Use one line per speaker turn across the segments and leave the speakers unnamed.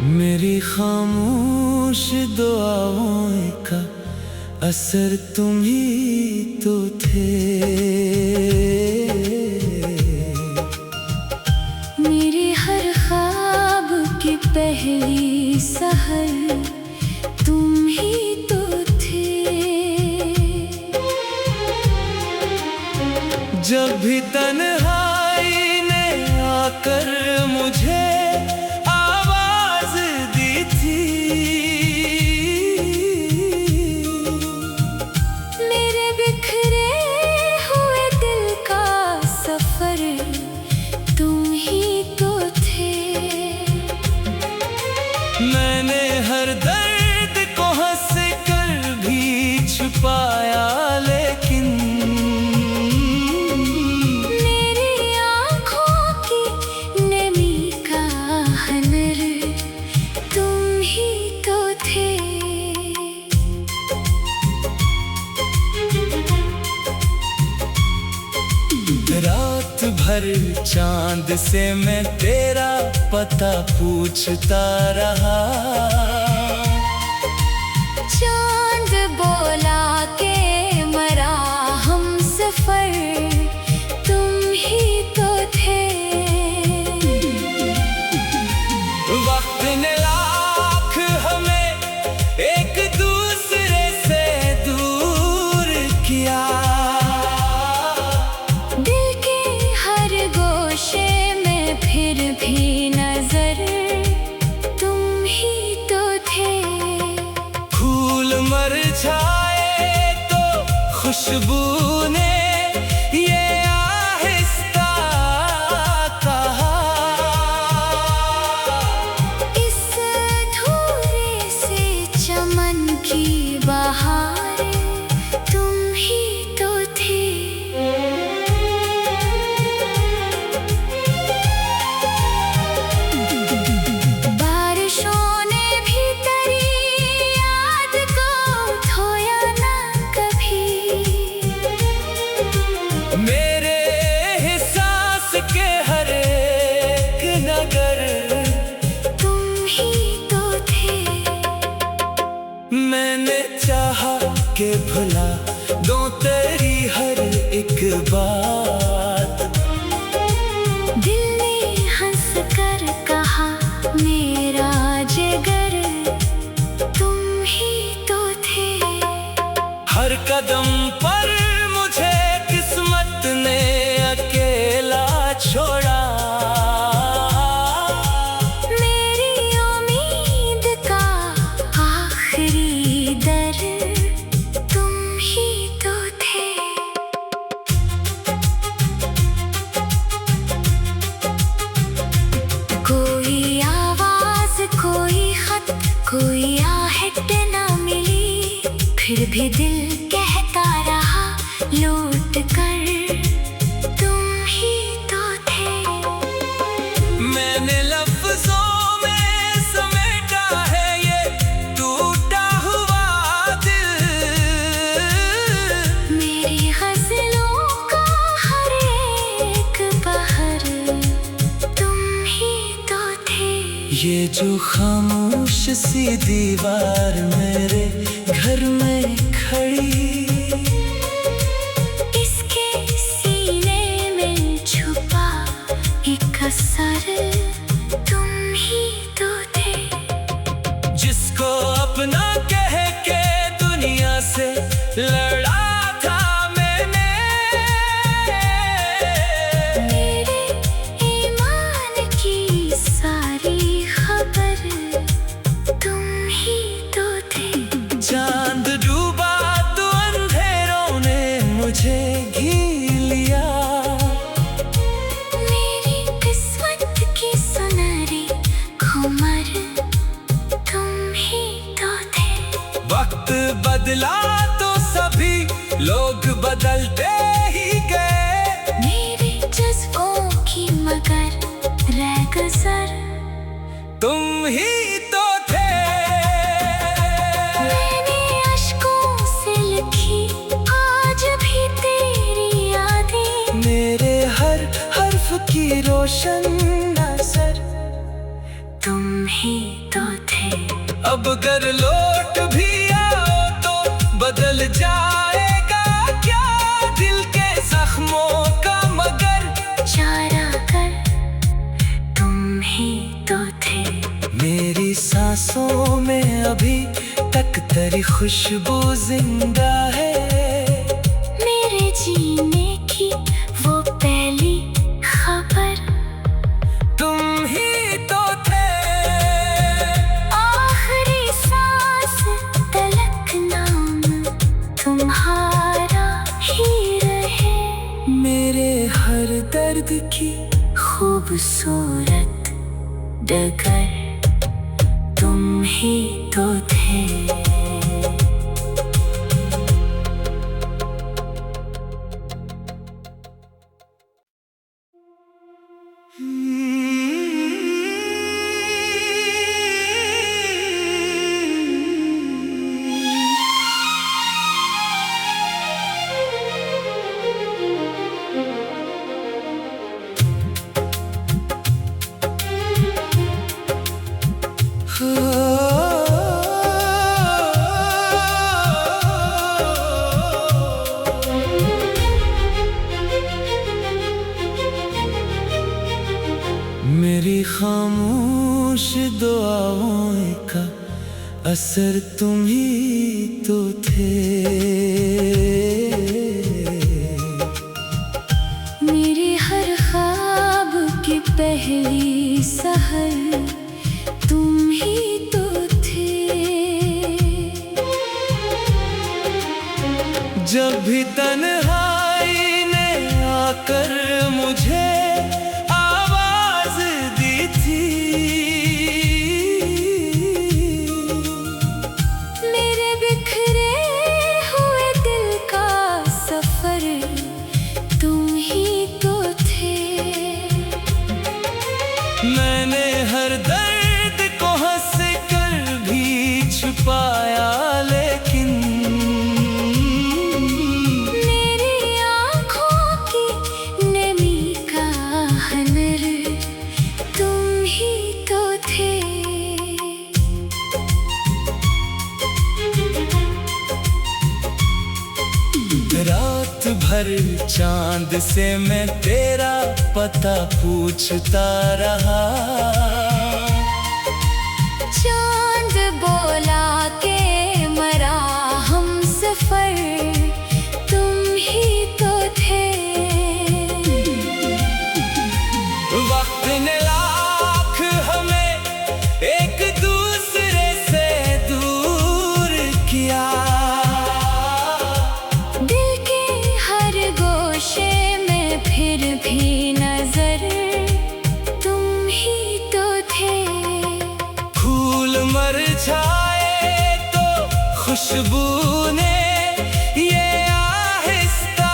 मेरी खामोश दुआओं का असर तुम ही तो थे।
मेरे हर ख्वाब की पहली सहर तुम ही तो थे।
जब भी तन्हाई ने आकर मुझे आवाज दी थी,
मेरे बिखरे हुए दिल का सफर तुम ही तो थे।
मैंने हर दर्द को हंस कर भी छुपाया, लेकिन
मेरी आँखों की नमी का हनर तुम ही तो थे।
रात भर चांद से मैं तेरा पता पूछता रहा।
चांद बोला के मरा हम सफर तुम ही तो थे।
वक्त ने लाख हमें एक दूसरे से दूर किया।
दिल के हर गोशे में फिर भी नजर तुम ही तो थे।
फूल मर जाए तो खुशबू ने ये आहिस्ता कहा।
इस धूरे से चमन की बहार तुम ही तो थे। बारिशों ने भी तेरी याद को धोया ना कभी।
मेरे एहसास के हर एक नगर
तुम ही तो थे।
मैंने चाहा के भुला दो तेरी हर एक बात।
दिल ने हंस कर कहा मेरा जिगर तुम ही तो थे।
हर कदम पर मुझे किस्मत ने अकेला छोड़ा।
मेरी उम्मीद का आखिरी दर तुम ही तो थे। कोई आवाज, कोई खत, कोई आहट ना मिली, फिर भी दिल कहता रहा लौट कर तुम ही तो थे।
मैंने लफ्जों में समेटा है ये टूटा हुआ दिल।
मेरी गज़लों का हर एक बहर तुम ही तो थे।
ये जो खामोश सी दीवार मेरे घर में खड़ी,
इसके सीने में छुपा एक असर तुम ही तो थे।
जिसको अपना कह के दुनिया से लड़ा था मैंने।
मेरे ईमान की सारी खबर तुम ही तो थे।
चांद डूबा तो अंधेरों ने मुझे घी लिया।
मेरी किस्मत की सुनहरी खुमर तुम ही तो थे।
वक्त बदला तो सभी लोग बदलते ही गए।
मेरे जज्बों की मगर रहगज़र
तुम ही तो थे।
मैंने अश्कों से लिखी आज भी तेरी यादें।
मेरे हर हर्फ की रोशन नजर
तुम ही ही तो थे।
अब अगर लौट भी आओ तो बदल जाएगा क्या दिल के जख्मों का, मगर
चारा कर तुम ही तो थे।
मेरी सांसों में अभी तक तेरी खुशबू जिंदा है,
मेरे जीने की वो पहली खबर
तुम ही तो थे।
आखिरी सांस तलक नाम तुम्हारा ही रहे,
मेरे हर दर्द की
खूबसूरत डगर तुम ही तो थे।
मेरी खामोश दुआओं का असर तुम ही तो थे।
मेरे हर ख्वाब की पहली सहर तुम ही तो थे।
जब भी तन्हाई ने आकर मुझे आवाज दी थी,
मेरे बिखरे हुए दिल का सफर तुम ही तो थे।
मैंने हर दर्द को हंस कर भी छुपाया, लेकिन
मेरी आँखों की नमी का हुनर तुम ही तो थे।
रात भर चांद से मैं तेरा पता पूछता रहा,
चांद बोला के मरा हम सफर तुम ही तो थे।
वक्त ने लाख हमें एक दूसरे से दूर किया,
दिल के हर गोशे में फिर भी नजर तुम ही तो थे।
फूल मरझाए तो खुशबू ने ये आहिस्ता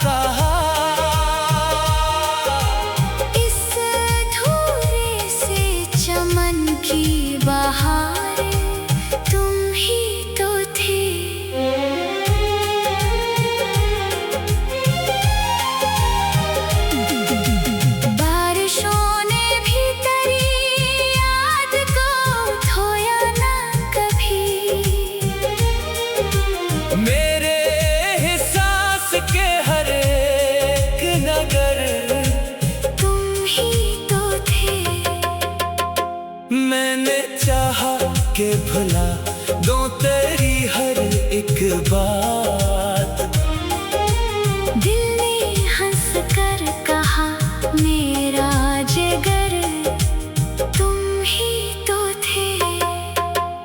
कहा,
इस धूरे से चमन की बहार तुम ही तो थे। बारिशों ने भी तेरी याद को धोया ना कभी,
मेरे एहसास के हर एक नगर
तुम ही तो थे।
मैंने चाहा के भुला दो तेरी हर एक बात,
दिल ने हंस कर कहा मेरा जिगर तुम ही तो थे।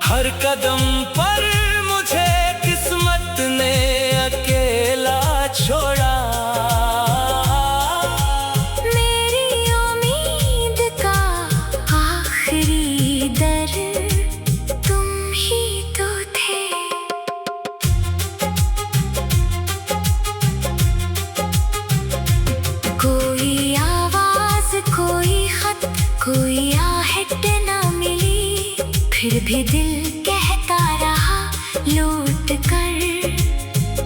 हर कदम पर मुझे किस्मत ने अकेला छोड़ा,
मेरी उम्मीद का आखिरी दर तुम ही तो थे। कोई आवाज कोई खत कोई आहट ना मिली, फिर भी दिल कहता रहा लौट कर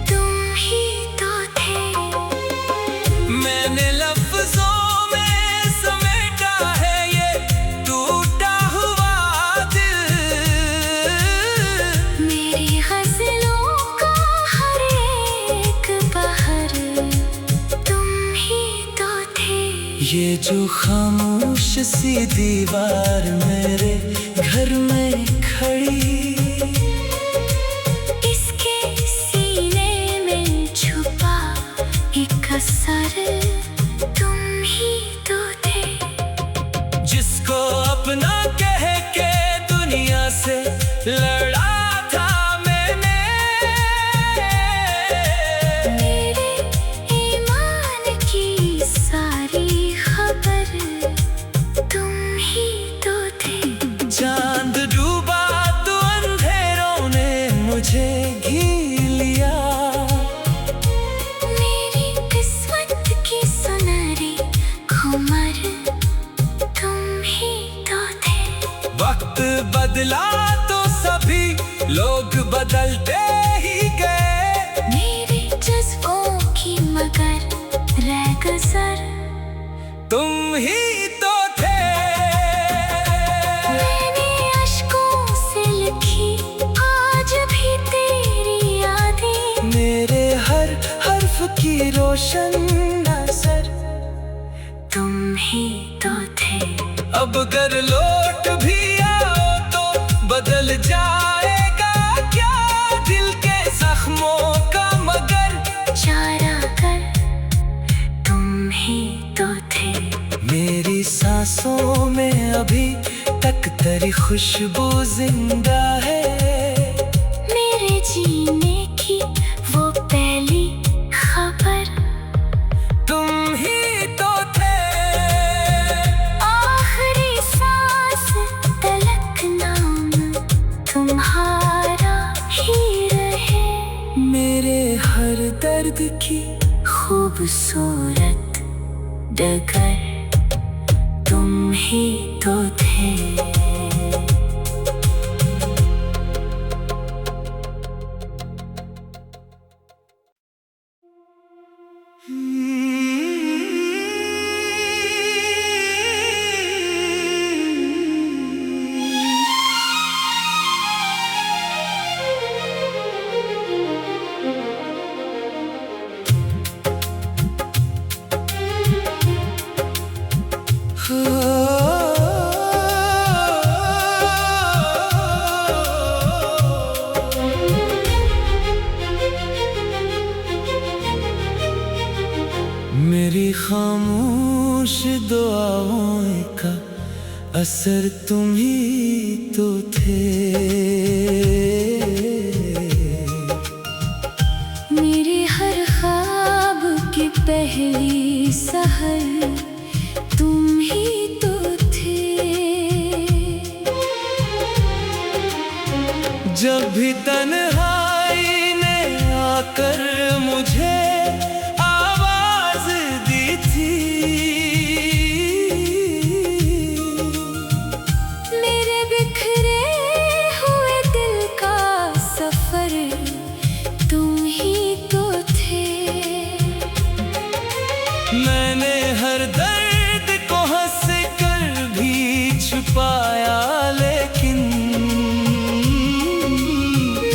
तुम ही तो थे।
मैंने लफ्जों में समेटा है ये टूटा जो खामोश सी दीवार मेरे घर में खड़ी,
इसके सीने में छुपा एक असर तुम ही तो थे।
जिसको अपना कह के दुनिया से लड़ा था मैंने,
मेरे ईमान की सारी खबर तुम ही तो थे।
चांद डूबा तो अंधेरों ने मुझे घी लिया,
मेरी किस्मत की सुनहरी खुमार तुम ही तो थे।
वक्त बदला तो सभी लोग बदलते ही गए,
मेरे जज्बों की मगर रहगज़र
तुम ही तो थे।
मैंने अश्कों से लिखी आज भी तेरी यादें,
मेरे हर हर्फ की रोशन नजर
तुम ही तो थे।
अब अगर लौट भी आओ तो बदल जाएगा क्या दिल के जख्मों का मगर,
चारा कर तुम ही तो थे।
मेरी सांसों में अभी तक तेरी खुशबू जिंदा है,
मेरे जीने की वो पहली खबर
तुम ही तो थे।
आखिरी सांस तलक नाम तुम्हारा ही रहे,
मेरे हर दर्द की
खूबसूरत डगर तुम ही तो थे।
मेरी खामोश दुआओं का असर तुम ही तो थे।
मेरे हर ख्वाब की पहली सहर तुम ही तो थे।
जब भी तन्हाई ने आकर मुझे आवाज दी थी,
मेरे बिखरे हुए दिल का सफर तुम ही तो थे।
मैंने हर दर्द को हंस कर भी छुपाया, लेकिन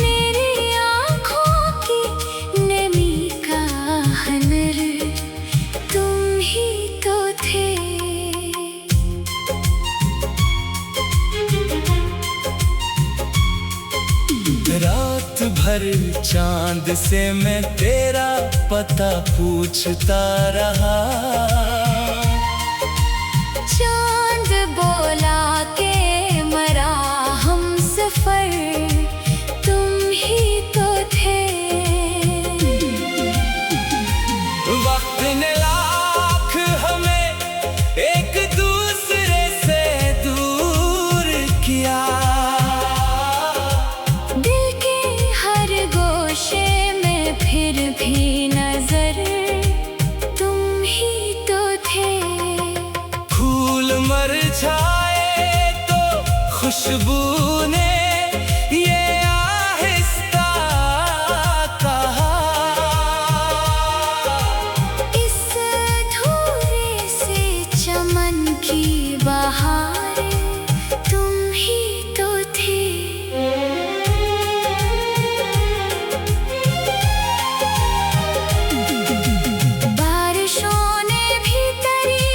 मेरी आँखों की नमी का हनर तुम ही तो थे।
रात भर चांद से मैं तेरा पता पूछता रहा,
चांद बोला के मरा हम सफर तुम ही तो थे।
वक्त ने लाख हमें एक दूसरे से दूर किया,
दिल के हर गोशे में फिर भी नजर तुम ही तो थे।
फूल मर जाए तो खुशबू ने ये आहिस्ता कहा,
इस धूरे से चमन की बहार तुम ही तो थे। बारिशों ने भी तेरी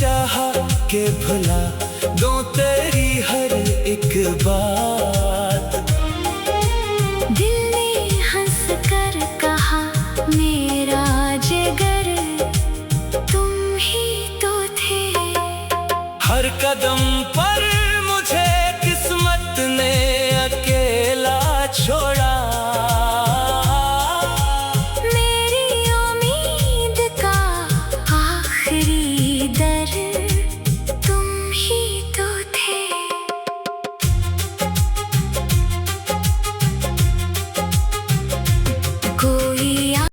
चाहा के भुला